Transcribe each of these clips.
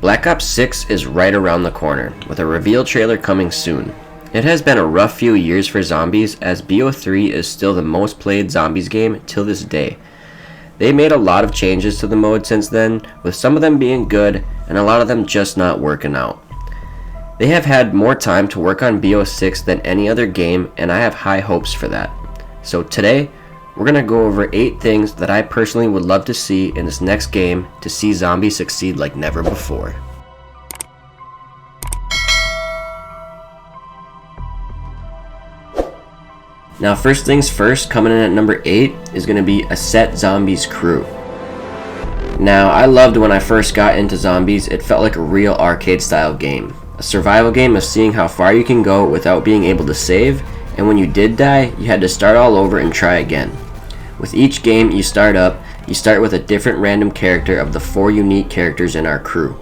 Black Ops 6 is right around the corner, with a reveal trailer coming soon. It has been a rough few years for zombies, as B03 is still the most played zombies game till this day. They made a lot of changes to the mode since then, with some of them being good and a lot of them just not working out. They have had more time to work on B06 than any other game, and I have high hopes for that. So today, we're going to go over 8 things that I personally would love to see in this next game to see zombies succeed like never before. Now first things first, coming in at number 8 is going to be a set zombies crew. Now I loved when I first got into zombies. It felt like a real arcade style game. A survival game of seeing how far you can go without being able to save, and when you did die, you had to start all over and try again. With each game you start with a different random character of the 4 unique characters in our crew.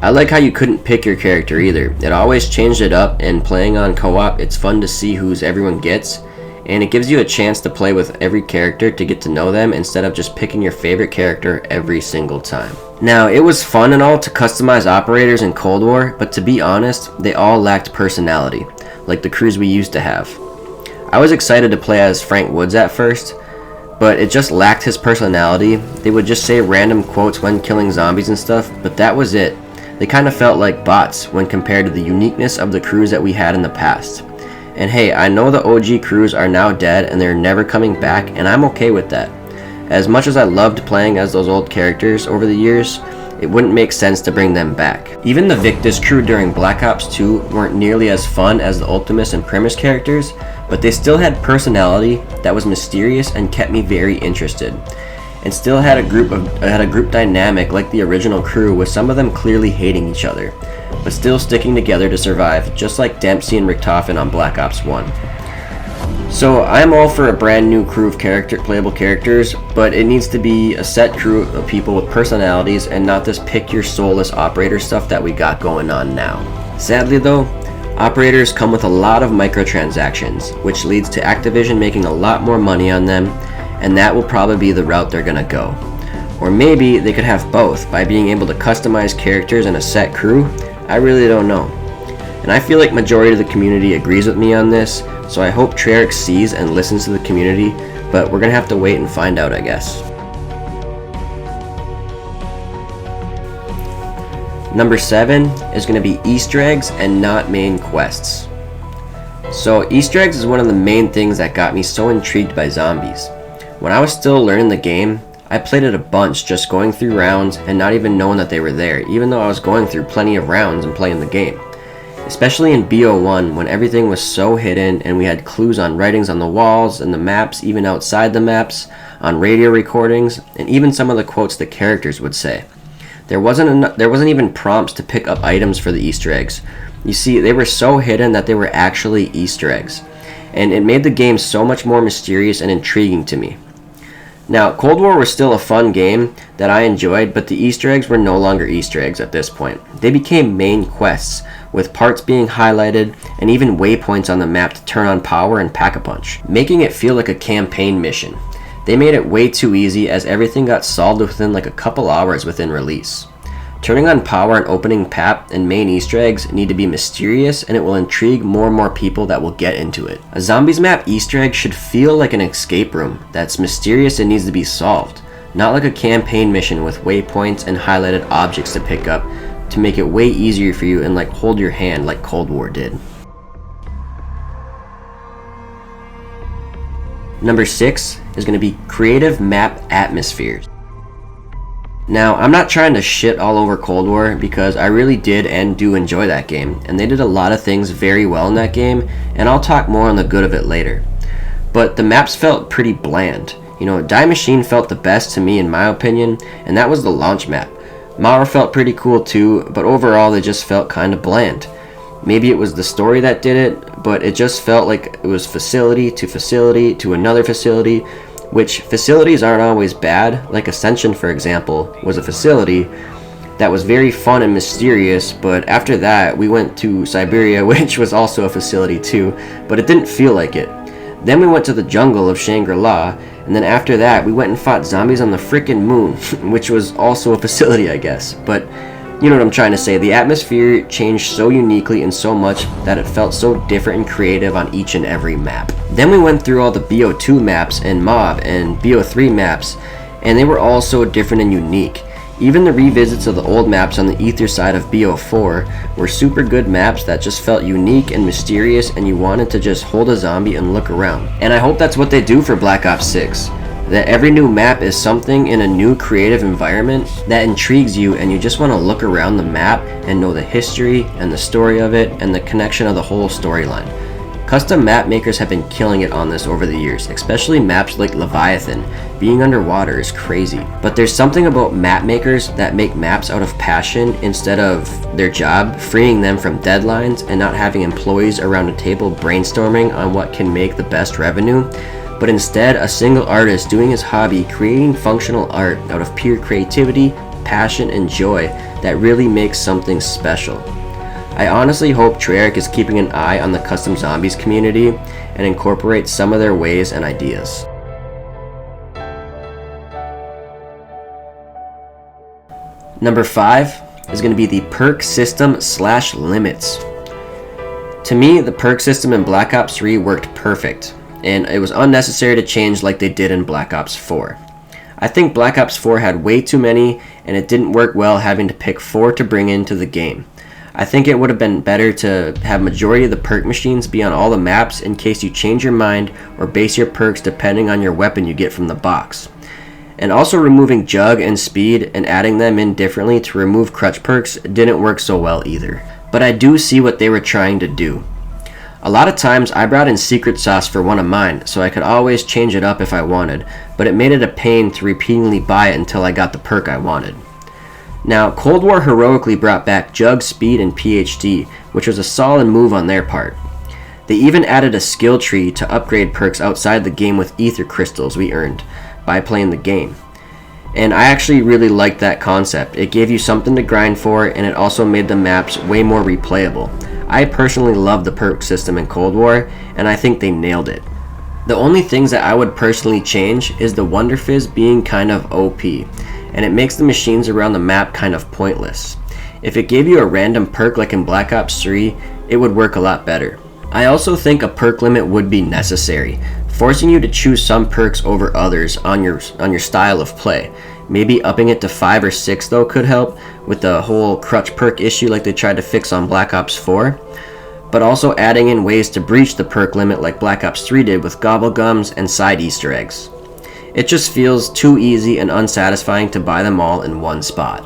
I like how you couldn't pick your character either. It always changed it up, and playing on co-op, it's fun to see who's everyone gets. And it gives you a chance to play with every character to get to know them instead of just picking your favorite character every single time. Now, it was fun and all to customize operators in Cold War, but to be honest, they all lacked personality, like the crews we used to have. I was excited to play as Frank Woods at first, but it just lacked his personality. They would just say random quotes when killing zombies and stuff, but that was it. They kind of felt like bots when compared to the uniqueness of the crews that we had in the past. And hey, I know the OG crews are now dead and they're never coming back, and I'm okay with that. As much as I loved playing as those old characters over the years, it wouldn't make sense to bring them back. Even the Victus crew during Black Ops 2 weren't nearly as fun as the Ultimus and Primus characters, but they still had personality that was mysterious and kept me very interested. And still had a group dynamic like the original crew, with some of them clearly hating each other, but still sticking together to survive, just like Dempsey and Richtofen on Black Ops 1. So I'm all for a brand new crew of playable characters, but it needs to be a set crew of people with personalities and not this pick your soulless operator stuff that we got going on now. Sadly though, operators come with a lot of microtransactions, which leads to Activision making a lot more money on them, and that will probably be the route they're gonna go. Or maybe they could have both by being able to customize characters in a set crew. I really don't know. And I feel like majority of the community agrees with me on this, so I hope Treyarch sees and listens to the community, but we're gonna have to wait and find out, I guess. Number 7 is gonna be Easter eggs and not main quests. So Easter eggs is one of the main things that got me so intrigued by zombies. When I was still learning the game, I played it a bunch, just going through rounds and not even knowing that they were there, even though I was going through plenty of rounds and playing the game. Especially in B01, when everything was so hidden and we had clues on writings on the walls and the maps, even outside the maps, on radio recordings, and even some of the quotes the characters would say. There wasn't even prompts to pick up items for the Easter eggs. You see, they were so hidden that they were actually Easter eggs, and it made the game so much more mysterious and intriguing to me. Now, Cold War was still a fun game that I enjoyed, but the Easter eggs were no longer Easter eggs at this point. They became main quests, with parts being highlighted and even waypoints on the map to turn on power and pack-a-punch, making it feel like a campaign mission. They made it way too easy, as everything got solved within like a couple hours within release. Turning on power and opening PAP and main Easter eggs need to be mysterious, and it will intrigue more and more people that will get into it. A zombies map Easter egg should feel like an escape room that's mysterious and needs to be solved, not like a campaign mission with waypoints and highlighted objects to pick up to make it way easier for you and like hold your hand like Cold War did. Number 6 is going to be creative map atmospheres. Now, I'm not trying to shit all over Cold War, because I really did and do enjoy that game, and they did a lot of things very well in that game, and I'll talk more on the good of it later. But the maps felt pretty bland. You know, Die Machine felt the best to me in my opinion, and that was the launch map. Mauer felt pretty cool too, but overall they just felt kind of bland. Maybe it was the story that did it, but it just felt like it was facility to another facility, which facilities aren't always bad. Like Ascension, for example, was a facility that was very fun and mysterious, but after that we went to Siberia, which was also a facility too, but it didn't feel like it. Then we went to the jungle of Shangri-La, and then after that we went and fought zombies on the frickin' moon, which was also a facility, I guess. But You know what I'm trying to say. The atmosphere changed so uniquely and so much that it felt so different and creative on each and every map. Then we went through all the B02 maps and Mob and B03 maps, and they were all so different and unique. Even the revisits of the old maps on the Ether side of B04 were super good maps that just felt unique and mysterious, and you wanted to just hold a zombie and look around. And I hope that's what they do for Black Ops 6. That every new map is something in a new creative environment that intrigues you, and you just want to look around the map and know the history and the story of it and the connection of the whole storyline. Custom map makers have been killing it on this over the years, especially maps like Leviathan. Being underwater is crazy. But there's something about map makers that make maps out of passion instead of their job, freeing them from deadlines and not having employees around a table brainstorming on what can make the best revenue. But instead, a single artist doing his hobby, creating functional art out of pure creativity, passion, and joy that really makes something special. I honestly hope Treyarch is keeping an eye on the custom zombies community and incorporates some of their ways and ideas. Number 5 is going to be the perk system / limits. To me, the perk system in Black Ops 3 worked perfect, and it was unnecessary to change like they did in Black Ops 4. I think Black Ops 4 had way too many, and it didn't work well having to pick 4 to bring into the game. I think it would have been better to have majority of the perk machines be on all the maps in case you change your mind or base your perks depending on your weapon you get from the box. And also removing Jug and Speed and adding them in differently to remove crutch perks didn't work so well either. But I do see what they were trying to do. A lot of times I brought in Secret Sauce for one of mine so I could always change it up if I wanted, but it made it a pain to repeatedly buy it until I got the perk I wanted. Now, Cold War heroically brought back Jug, Speed, and PhD, which was a solid move on their part. They even added a skill tree to upgrade perks outside the game with ether crystals we earned by playing the game. And I actually really liked that concept. It gave you something to grind for, and it also made the maps way more replayable. I personally love the perk system in Cold War, and I think they nailed it. The only things that I would personally change is the Wonder Fizz being kind of OP, and it makes the machines around the map kind of pointless. If it gave you a random perk like in Black Ops 3, it would work a lot better. I also think a perk limit would be necessary, forcing you to choose some perks over others on your style of play. Maybe upping it to 5 or 6 though could help with the whole crutch perk issue like they tried to fix on Black Ops 4. But also adding in ways to breach the perk limit like Black Ops 3 did with gobblegums and side Easter eggs. It just feels too easy and unsatisfying to buy them all in one spot.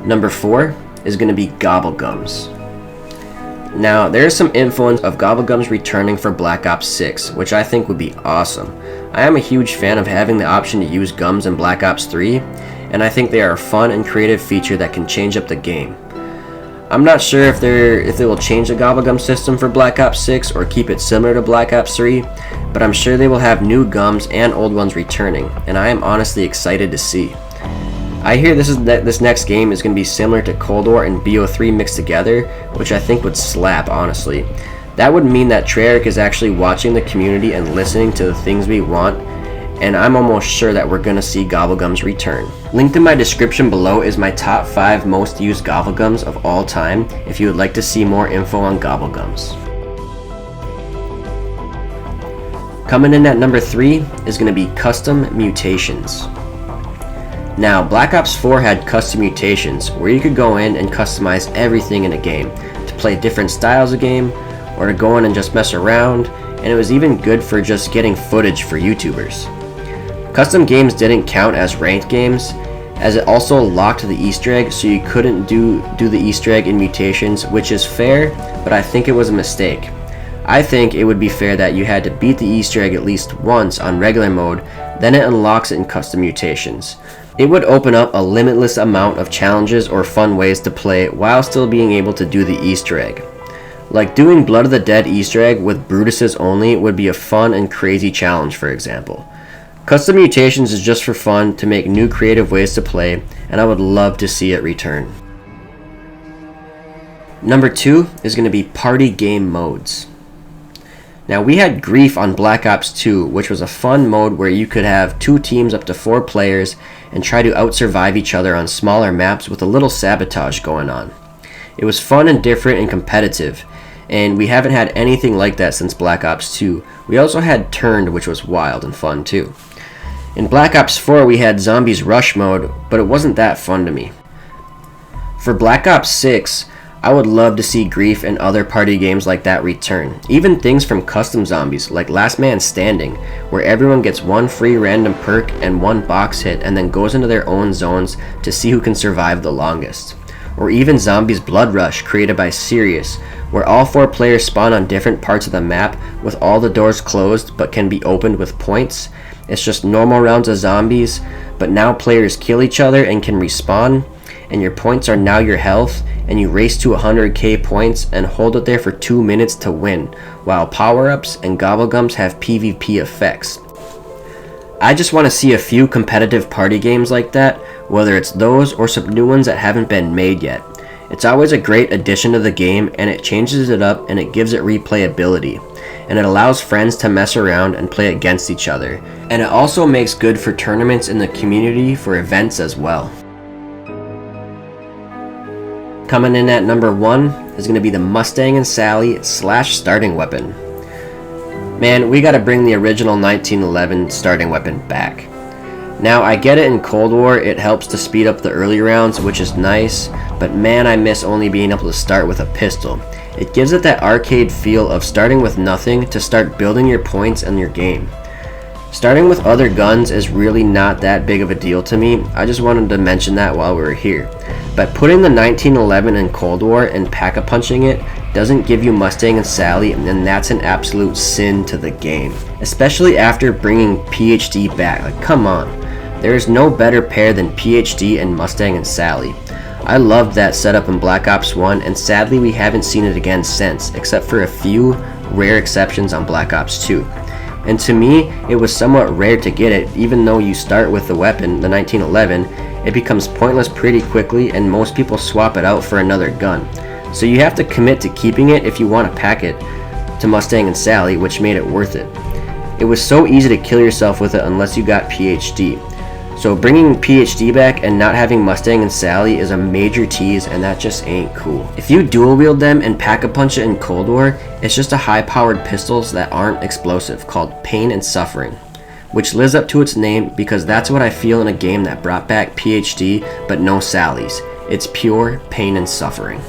Number 4 is going to be gobblegums. Now, there is some influence of gobblegums returning for Black Ops 6, which I think would be awesome. I am a huge fan of having the option to use gums in Black Ops 3, and I think they are a fun and creative feature that can change up the game. I'm not sure if they will change the gobblegum system for Black Ops 6 or keep it similar to Black Ops 3, but I'm sure they will have new gums and old ones returning, and I am honestly excited to see. I hear this next game is going to be similar to Cold War and B03 mixed together, which I think would slap, honestly. That would mean that Treyarch is actually watching the community and listening to the things we want, and I'm almost sure that we're going to see gobblegums return. Linked in my description below is my top 5 most used gobblegums of all time if you would like to see more info on gobblegums. Coming in at number 3 is going to be custom mutations. Now, Black Ops 4 had custom mutations where you could go in and customize everything in a game to play different styles of game or to go in and just mess around, and it was even good for just getting footage for YouTubers. Custom games didn't count as ranked games, as it also locked the Easter egg, so you couldn't do the Easter egg in Mutations, which is fair, but I think it was a mistake. I think it would be fair that you had to beat the Easter egg at least once on regular mode, then it unlocks it in custom Mutations. It would open up a limitless amount of challenges or fun ways to play while still being able to do the Easter egg. Like doing Blood of the Dead Easter egg with Brutus's only would be a fun and crazy challenge, for example. Custom Mutations is just for fun to make new creative ways to play, and I would love to see it return. Number 2 is going to be party game modes. Now we had Grief on Black Ops 2, which was a fun mode where you could have 2 teams up to 4 players and try to out-survive each other on smaller maps with a little sabotage going on. It was fun and different and competitive, and we haven't had anything like that since Black Ops 2. We also had Turned, which was wild and fun too. In Black Ops 4 we had Zombies Rush mode, but it wasn't that fun to me. For Black Ops 6, I would love to see Grief and other party games like that return. Even things from custom zombies like Last Man Standing, where everyone gets 1 free random perk and 1 box hit and then goes into their own zones to see who can survive the longest. Or even Zombies Blood Rush, created by Sirius, where all 4 players spawn on different parts of the map with all the doors closed but can be opened with points. It's just normal rounds of zombies, but now players kill each other and can respawn, and your points are now your health, and you race to 100k points and hold it there for 2 minutes to win, while power-ups and gobblegums have PvP effects. I just want to see a few competitive party games like that, whether it's those or some new ones that haven't been made yet. It's always a great addition to the game, and it changes it up and it gives it replayability. And it allows friends to mess around and play against each other. And it also makes good for tournaments in the community for events as well. Coming in at number 1 is going to be the Mustang Sally / starting weapon. Man, we gotta bring the original 1911 starting weapon back. Now, I get it in Cold War, it helps to speed up the early rounds, which is nice, but man, I miss only being able to start with a pistol. It gives it that arcade feel of starting with nothing to start building your points and your game. Starting with other guns is really not that big of a deal to me. I just wanted to mention that while we were here. But putting the 1911 in Cold War and pack-a-punching it doesn't give you Mustang Sally, and that's an absolute sin to the game. Especially after bringing PhD back. Like, come on. There is no better pair than PhD and Mustang Sally. I loved that setup in Black Ops 1, and sadly we haven't seen it again since, except for a few rare exceptions on Black Ops 2. And to me, it was somewhat rare to get it. Even though you start with the weapon, the 1911, it becomes pointless pretty quickly and most people swap it out for another gun. So you have to commit to keeping it if you want to pack it to Mustang Sally, which made it worth it. It was so easy to kill yourself with it unless you got PhD. So bringing PhD back and not having Mustang Sally is a major tease, and that just ain't cool. If you dual wield them and pack-a-punch it in Cold War, it's just a high-powered pistols that aren't explosive called Pain and Suffering, which lives up to its name because that's what I feel in a game that brought back PhD but no Sallys. It's pure pain and suffering.